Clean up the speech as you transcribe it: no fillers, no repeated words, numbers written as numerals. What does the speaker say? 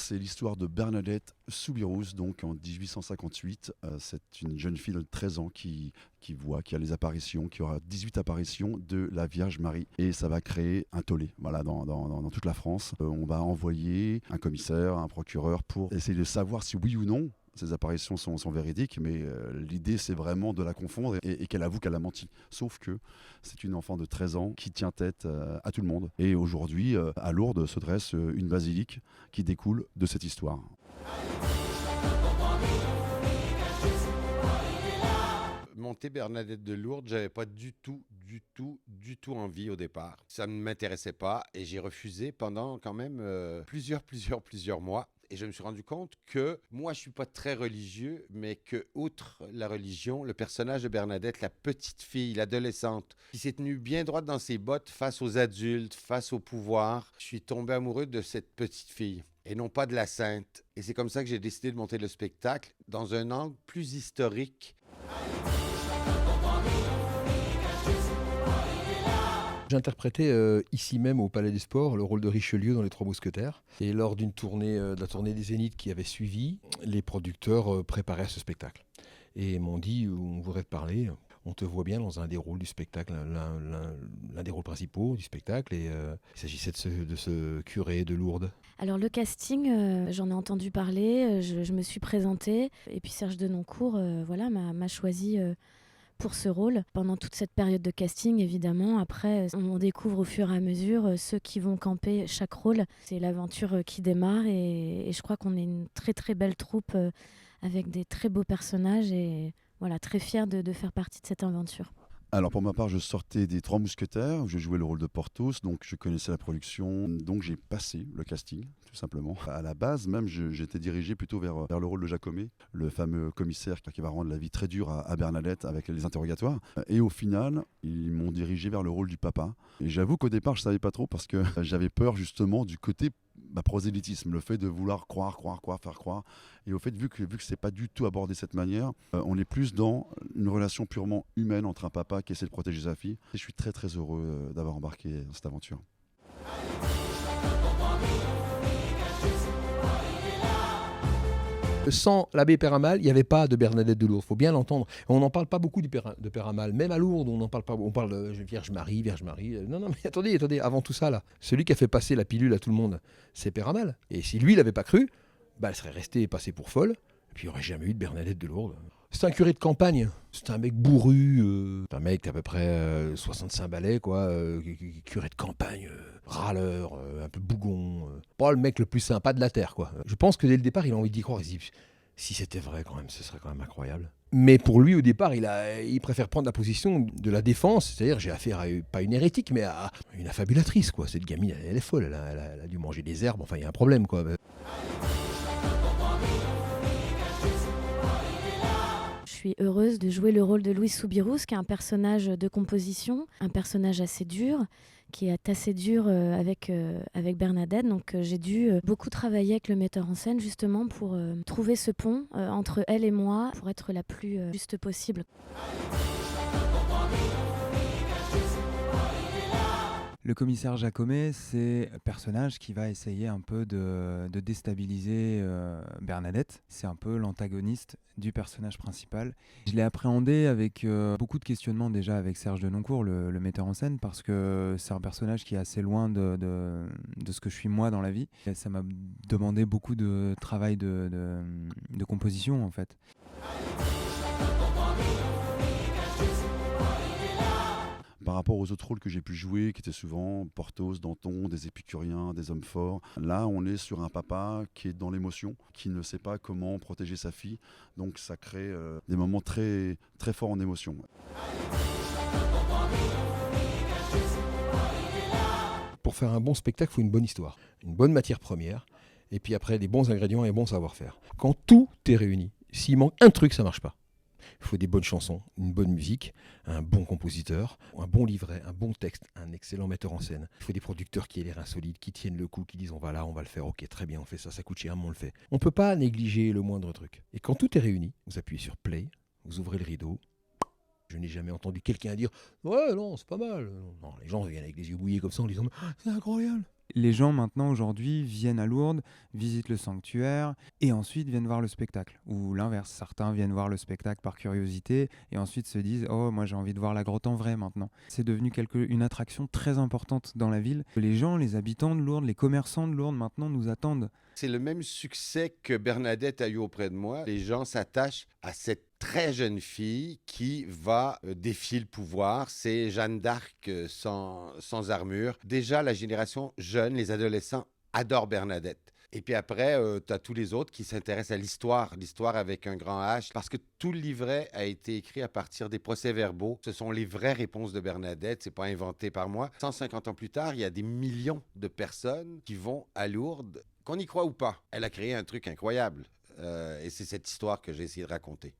c'est l'histoire de Bernadette Soubirous, donc en 1858. C'est une jeune fille de 13 ans qui a les apparitions, qui aura 18 apparitions de la Vierge Marie. Et ça va créer un tollé dans toute la France. On va envoyer un commissaire, un procureur pour essayer de savoir si oui ou non ces apparitions sont véridiques, mais l'idée c'est vraiment de la confondre et qu'elle avoue qu'elle a menti. Sauf que c'est une enfant de 13 ans qui tient tête à tout le monde. Et aujourd'hui, à Lourdes se dresse une basilique qui découle de cette histoire. Monter Bernadette de Lourdes, j'avais pas du tout envie au départ. Ça ne m'intéressait pas et j'ai refusé pendant quand même plusieurs mois. Et je me suis rendu compte que moi, je suis pas très religieux, mais que, outre la religion, le personnage de Bernadette, la petite fille, l'adolescente, qui s'est tenue bien droite dans ses bottes face aux adultes, face au pouvoir, je suis tombé amoureux de cette petite fille et non pas de la sainte. Et c'est comme ça que j'ai décidé de monter le spectacle dans un angle plus historique. J'interprétais ici même au Palais des Sports le rôle de Richelieu dans Les Trois Mousquetaires. Et lors d'une tournée, de la tournée des Zéniths qui avait suivi, les producteurs préparaient ce spectacle. Et m'ont dit, on voudrait te parler, on te voit bien dans un des rôles du spectacle, l'un des rôles principaux du spectacle. Et il s'agissait de ce curé de Lourdes. Alors le casting, j'en ai entendu parler, je me suis présentée. Et puis Serge Denoncourt m'a choisi pour ce rôle. Pendant toute cette période de casting, évidemment, après, on découvre au fur et à mesure ceux qui vont camper chaque rôle. C'est l'aventure qui démarre et je crois qu'on est une très très belle troupe avec des très beaux personnages et voilà, très fière de faire partie de cette aventure. Alors pour ma part, je sortais des Trois Mousquetaires, où je jouais le rôle de Porthos, donc je connaissais la production, donc j'ai passé le casting, tout simplement. À la base, même, j'étais dirigé plutôt vers le rôle de Jacomet, le fameux commissaire qui va rendre la vie très dure à Bernadette avec les interrogatoires. Et au final, ils m'ont dirigé vers le rôle du papa. Et j'avoue qu'au départ, je ne savais pas trop parce que j'avais peur justement du côté prosélytisme, le fait de vouloir croire, faire croire. Et au fait, vu que c'est pas du tout abordé de cette manière, on est plus dans une relation purement humaine entre un papa qui essaie de protéger sa fille. Et je suis très très heureux d'avoir embarqué dans cette aventure. Sans l'abbé Péramal, il n'y avait pas de Bernadette de Lourdes, il faut bien l'entendre. On n'en parle pas beaucoup de Péramal, même à Lourdes, on n'en parle pas. On parle de Vierge Marie. Non, mais attendez, avant tout ça, là, celui qui a fait passer la pilule à tout le monde, c'est Péramal. Et si lui, il n'avait pas cru, elle serait restée passée pour folle, et puis il n'y aurait jamais eu de Bernadette de Lourdes. C'est un curé de campagne, c'est un mec bourru, c'est un mec d'à peu près 65 balais, quoi, curé de campagne, râleur, un peu bougon, pas le mec le plus sympa de la terre, quoi. Je pense que dès le départ, il a envie d'y croire, il se dit, si c'était vrai quand même, ce serait quand même incroyable. Mais pour lui, au départ, il préfère prendre la position de la défense, c'est-à-dire j'ai affaire à, pas une hérétique, mais à une affabulatrice, quoi. Cette gamine, elle est folle, elle a dû manger des herbes, enfin il y a un problème, quoi. Je suis heureuse de jouer le rôle de Louise Soubirous, qui est un personnage de composition, un personnage assez dur, qui est assez dur avec Bernadette. Donc j'ai dû beaucoup travailler avec le metteur en scène justement pour trouver ce pont entre elle et moi, pour être la plus juste possible. Le commissaire Jacomet, c'est un personnage qui va essayer un peu de déstabiliser Bernadette. C'est un peu l'antagoniste du personnage principal. Je l'ai appréhendé avec beaucoup de questionnements déjà avec Serge Denoncourt, le metteur en scène, parce que c'est un personnage qui est assez loin de ce que je suis moi dans la vie. Et ça m'a demandé beaucoup de travail de composition en fait. Par rapport aux autres rôles que j'ai pu jouer, qui étaient souvent Porthos, Danton, des épicuriens, des hommes forts, là on est sur un papa qui est dans l'émotion, qui ne sait pas comment protéger sa fille, donc ça crée des moments très, très forts en émotion. Pour faire un bon spectacle, il faut une bonne histoire, une bonne matière première, et puis après des bons ingrédients et un bon savoir-faire. Quand tout est réuni, s'il manque un truc, ça ne marche pas. Il faut des bonnes chansons, une bonne musique, un bon compositeur, un bon livret, un bon texte, un excellent metteur en scène. Il faut des producteurs qui aient l'air insolides, qui tiennent le coup, qui disent on va là, on va le faire, ok, très bien, on fait ça, ça coûte cher, mais on le fait. On ne peut pas négliger le moindre truc. Et quand tout est réuni, vous appuyez sur play, vous ouvrez le rideau. Je n'ai jamais entendu quelqu'un dire ouais, non, c'est pas mal. Non, les gens viennent avec les yeux mouillés comme ça en disant c'est incroyable. Les gens maintenant aujourd'hui viennent à Lourdes, visitent le sanctuaire et ensuite viennent voir le spectacle. Ou l'inverse, certains viennent voir le spectacle par curiosité et ensuite se disent «Oh, moi j'ai envie de voir la grotte en vrai maintenant». C'est devenu une attraction très importante dans la ville. Les gens, les habitants de Lourdes, les commerçants de Lourdes maintenant nous attendent. C'est le même succès que Bernadette a eu auprès de moi. Les gens s'attachent à cette très jeune fille qui va défier le pouvoir. C'est Jeanne d'Arc sans armure. Déjà, la génération jeune, les adolescents, adorent Bernadette. Et puis après, tu as tous les autres qui s'intéressent à l'histoire avec un grand H, parce que tout le livret a été écrit à partir des procès-verbaux. Ce sont les vraies réponses de Bernadette, c'est pas inventé par moi. 150 ans plus tard, il y a des millions de personnes qui vont à Lourdes, qu'on y croit ou pas. Elle a créé un truc incroyable, et c'est cette histoire que j'ai essayé de raconter.